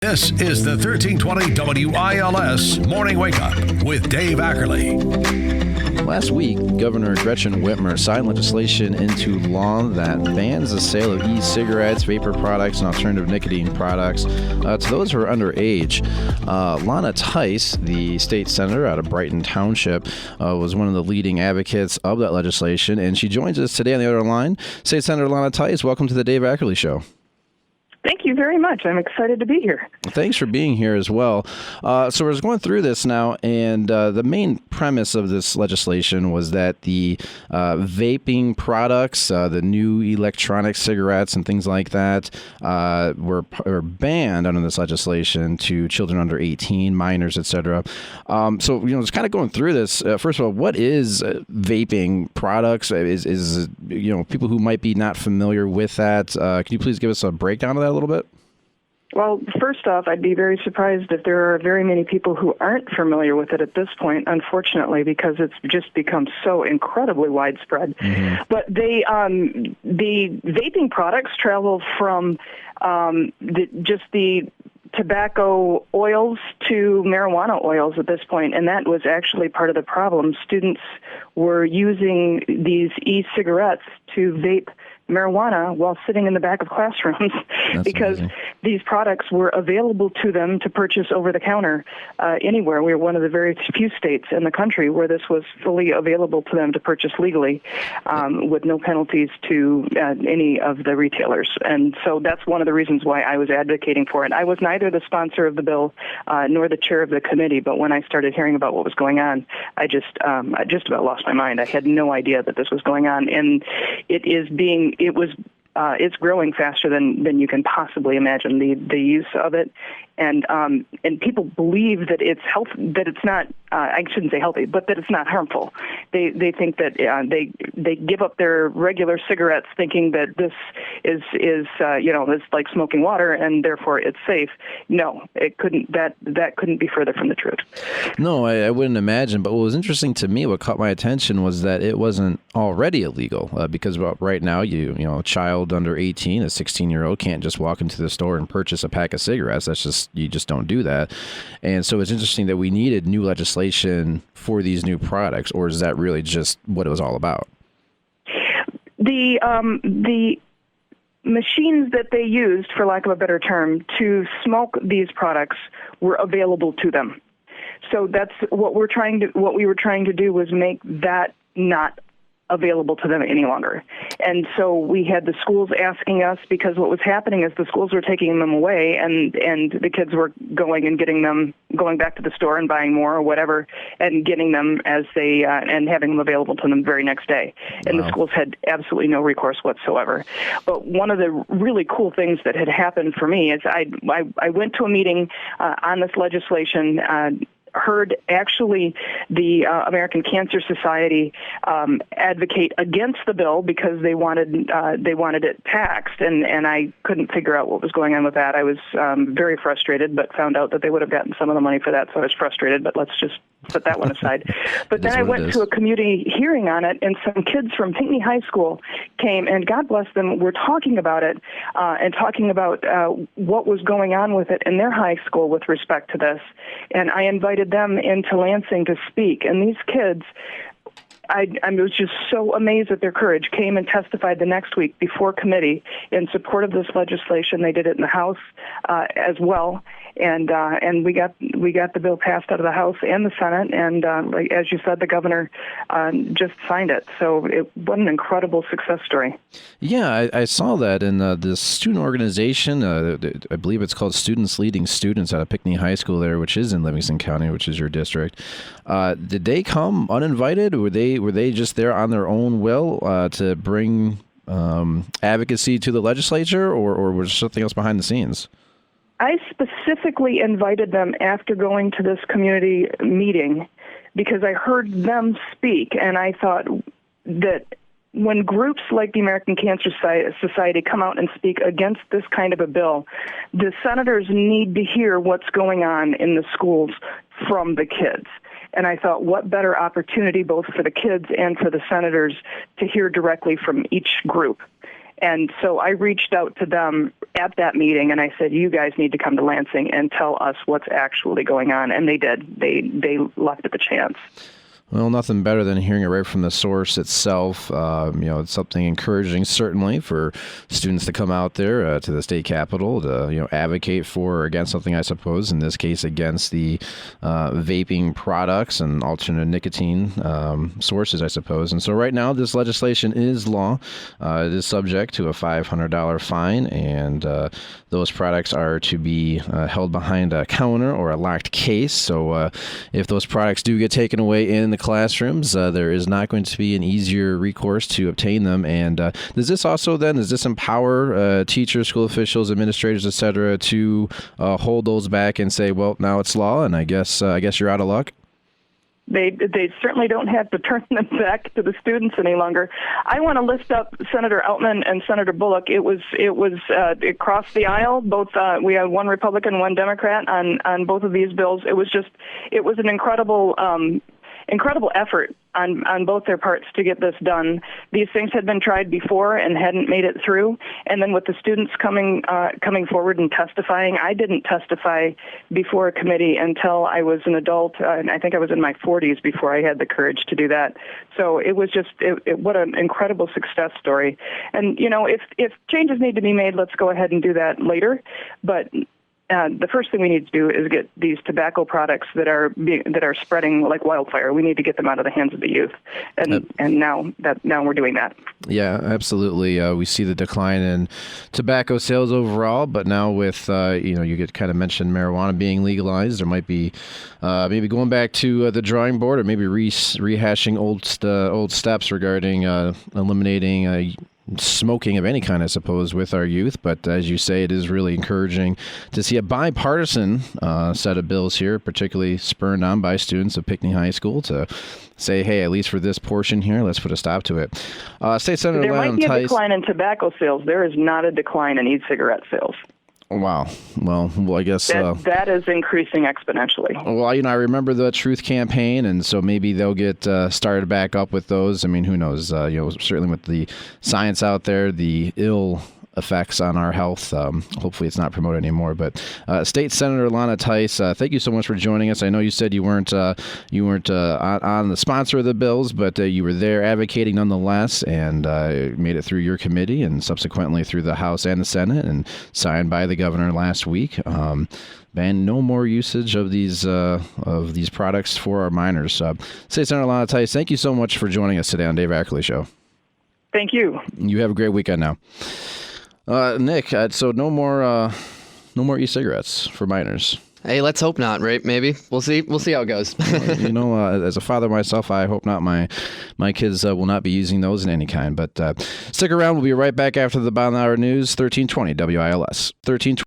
This is the 1320 WILS Morning Wake Up with Dave Akerly. Last week, Governor Gretchen Whitmer signed legislation into law that bans the sale of e-cigarettes, vapor products, and alternative nicotine products to those who are underage. Lana Theis, the state senator out of Brighton Township, was one of the leading advocates of that legislation, and she joins us today on the other line. State Senator Lana Theis, welcome to the Dave Akerly Show. Thank you very much. I'm excited to be here. Thanks for being here as well. So we're going through this now, and the main premise of this legislation was that the vaping products, the new electronic cigarettes and things like that, were banned under this legislation to children under 18, minors, etc. So, just kind of going through this, first of all, what is vaping products? Is people who might be not familiar with that, can you please give us a breakdown of that a little bit? Well, first off, I'd be very surprised if there are very many people who aren't familiar with it at this point, unfortunately, because it's just become so incredibly widespread. Mm-hmm. But the vaping products travel from just the tobacco oils to marijuana oils at this point, and that was actually part of the problem. Students were using these e-cigarettes to vape marijuana while sitting in the back of classrooms because amazing. These products were available to them to purchase over the counter anywhere. We were one of the very few states in the country where this was fully available to them to purchase legally with no penalties to any of the retailers. And so that's one of the reasons why I was advocating for it. I was neither the sponsor of the bill nor the chair of the committee, but when I started hearing about what was going on, I just about lost my mind. I had no idea that this was going on, and it's growing faster than you can possibly imagine, the use of it, and people believe that it's that it's not. I shouldn't say healthy, but that it's not harmful. They think that they give up their regular cigarettes, thinking that this is it's like smoking water, and therefore it's safe. No, it couldn't. That couldn't be further from the truth. No, I wouldn't imagine. But what was interesting to me, what caught my attention, was that it wasn't already illegal because right now, a child under 18, a 16-year-old can't just walk into the store and purchase a pack of cigarettes. You just don't do that. And so it's interesting that we needed new legislation for these new products, or is that really just what it was all about? The machines that they used, for lack of a better term, to smoke these products were available to them. So that's what we were trying to do was make that not available to them any longer. And so we had the schools asking us, because what was happening is the schools were taking them away, and the kids were going back to the store and buying more or whatever, and getting them as they and having them available to them the very next day. And wow. The schools had absolutely no recourse whatsoever. But one of the really cool things that had happened for me is I went to a meeting on this legislation. Heard actually the American Cancer Society advocate against the bill because they wanted it taxed, and I couldn't figure out what was going on with that. I was very frustrated, but found out that they would have gotten some of the money for that, so I was frustrated, but let's just put that one aside. But then I went to a community hearing on it, and some kids from Pinckney High School came, and God bless them, were talking about it and talking about what was going on with it in their high school with respect to this, and I invited them into Lansing to speak. And these kids, I was just so amazed at their courage, came and testified the next week before committee in support of this legislation. They did it in the House as well, and we got the bill passed out of the House and the Senate, and as you said, the governor just signed it. So what an incredible success story. Yeah, I saw that in the student organization. I believe it's called Students Leading Students out of Pinckney High School there, which is in Livingston County, which is your district. Did they come uninvited? Were they just there on their own will to bring advocacy to the legislature, or was there something else behind the scenes? I specifically invited them after going to this community meeting because I heard them speak, and I thought that when groups like the American Cancer Society come out and speak against this kind of a bill, the senators need to hear what's going on in the schools from the kids. And I thought, what better opportunity both for the kids and for the senators to hear directly from each group. And so I reached out to them at that meeting, and I said, you guys need to come to Lansing and tell us what's actually going on. And they did. They left it the chance. Well, nothing better than hearing it right from the source itself. It's something encouraging, certainly, for students to come out there to the state capitol to, advocate for or against something, I suppose, in this case, against the vaping products and alternate nicotine sources, I suppose. And so right now, this legislation is law. It is subject to a $500 fine, and those products are to be held behind a counter or a locked case. So if those products do get taken away in the classrooms, there is not going to be an easier recourse to obtain them. And does this empower teachers, school officials, administrators, etc., to hold those back and say, well, now it's law, and I guess you're out of luck? They certainly don't have to turn them back to the students any longer. I want to lift up Senator Outman and Senator Bullock. It crossed the aisle. Both we had one Republican, one Democrat on both of these bills. It was an incredible effort on both their parts to get this done. These things had been tried before and hadn't made it through. And then with the students coming forward and testifying, I didn't testify before a committee until I was an adult. And I think I was in my 40s before I had the courage to do that. So it was just what an incredible success story. And if changes need to be made, let's go ahead and do that later. But the first thing we need to do is get these tobacco products that are spreading like wildfire. We need to get them out of the hands of the youth, and now we're doing that. Yeah, absolutely. We see the decline in tobacco sales overall, but now with you get kind of mentioned marijuana being legalized, there might be maybe going back to the drawing board, or maybe rehashing old steps regarding eliminating smoking of any kind, I suppose, with our youth. But as you say, it is really encouraging to see a bipartisan set of bills here, particularly spurred on by students of Pinckney High School, to say, hey, at least for this portion here, let's put a stop to it. State Senator Lana Theis. There might be a decline in tobacco sales. There is not a decline in e-cigarette sales. Wow. Well, I guess that is increasing exponentially. Well, I remember the Truth campaign, and so maybe they'll get started back up with those. I mean, who knows? Certainly with the science out there, the ill effects on our health. Hopefully it's not promoted anymore. But State Senator Lana Theis, thank you so much for joining us. I know you said you weren't on the sponsor of the bills, but you were there advocating nonetheless, and made it through your committee and subsequently through the House and the Senate, and signed by the governor last week. Ban no more usage of these products for our minors. State Senator Lana Theis, thank you so much for joining us today on Dave Akerly Show. Thank you. You have a great weekend now. Nick, so no more e-cigarettes for minors. Hey, let's hope not, right? Maybe. We'll see. We'll see how it goes. As a father myself, I hope not. My kids will not be using those in any kind. But stick around. We'll be right back after the bottom of the hour news. 1320 WILS. 1320.